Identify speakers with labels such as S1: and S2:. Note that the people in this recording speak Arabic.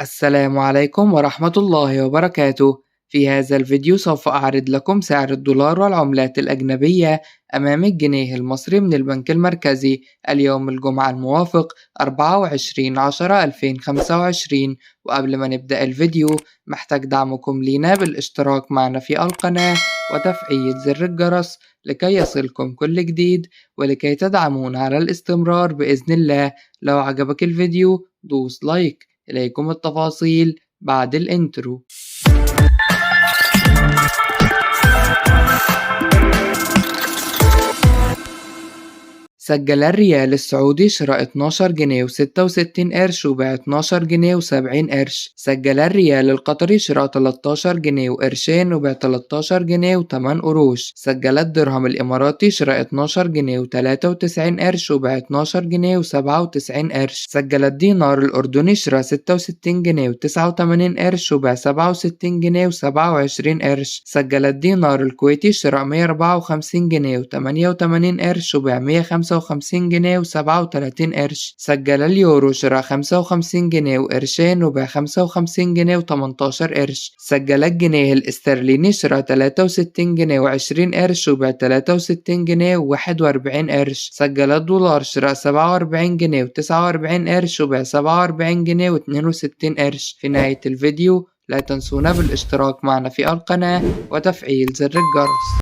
S1: السلام عليكم ورحمة الله وبركاته. في هذا الفيديو سوف أعرض لكم سعر الدولار والعملات الأجنبية أمام الجنيه المصري من البنك المركزي اليوم الجمعة الموافق 24/10/2025. وقبل ما نبدأ الفيديو محتاج دعمكم لينا بالاشتراك معنا في القناة وتفعيل زر الجرس لكي يصلكم كل جديد ولكي تدعمونا على الاستمرار بإذن الله. لو عجبك الفيديو دوس لايك. إليكم التفاصيل بعد الانترو. سجل الريال السعودي شراء 12 جنيه و66 قرش وبيع 12 جنيه و70 قرش. سجل الريال القطري شراء 13 جنيه وقرشين وبيع 13 جنيه و8 قروش. سجل الدرهم الإماراتي شراء 12 جنيه و93 قرش وبيع 12 جنيه و97 قرش. سجل الدينار الأردني شراء 66 جنيه و89 قرش وبيع 67 جنيه و27 قرش. سجل الدينار الكويتي شراء 154 جنيه و88 قرش وبيع 155 جنيه و37 قرش. سجل اليورو شراء 55 جنيه وقرشين وبيع 55 جنيه و18 قرش. سجل الجنيه الاسترليني شراء 63 جنيه و20 قرش وبيع 63 جنيه و41 قرش. سجل الدولار شراء 47 جنيه و49 قرش وبيع 47 جنيه و62 قرش. في نهاية الفيديو لا تنسونا بالاشتراك معنا في القناة وتفعيل زر الجرس.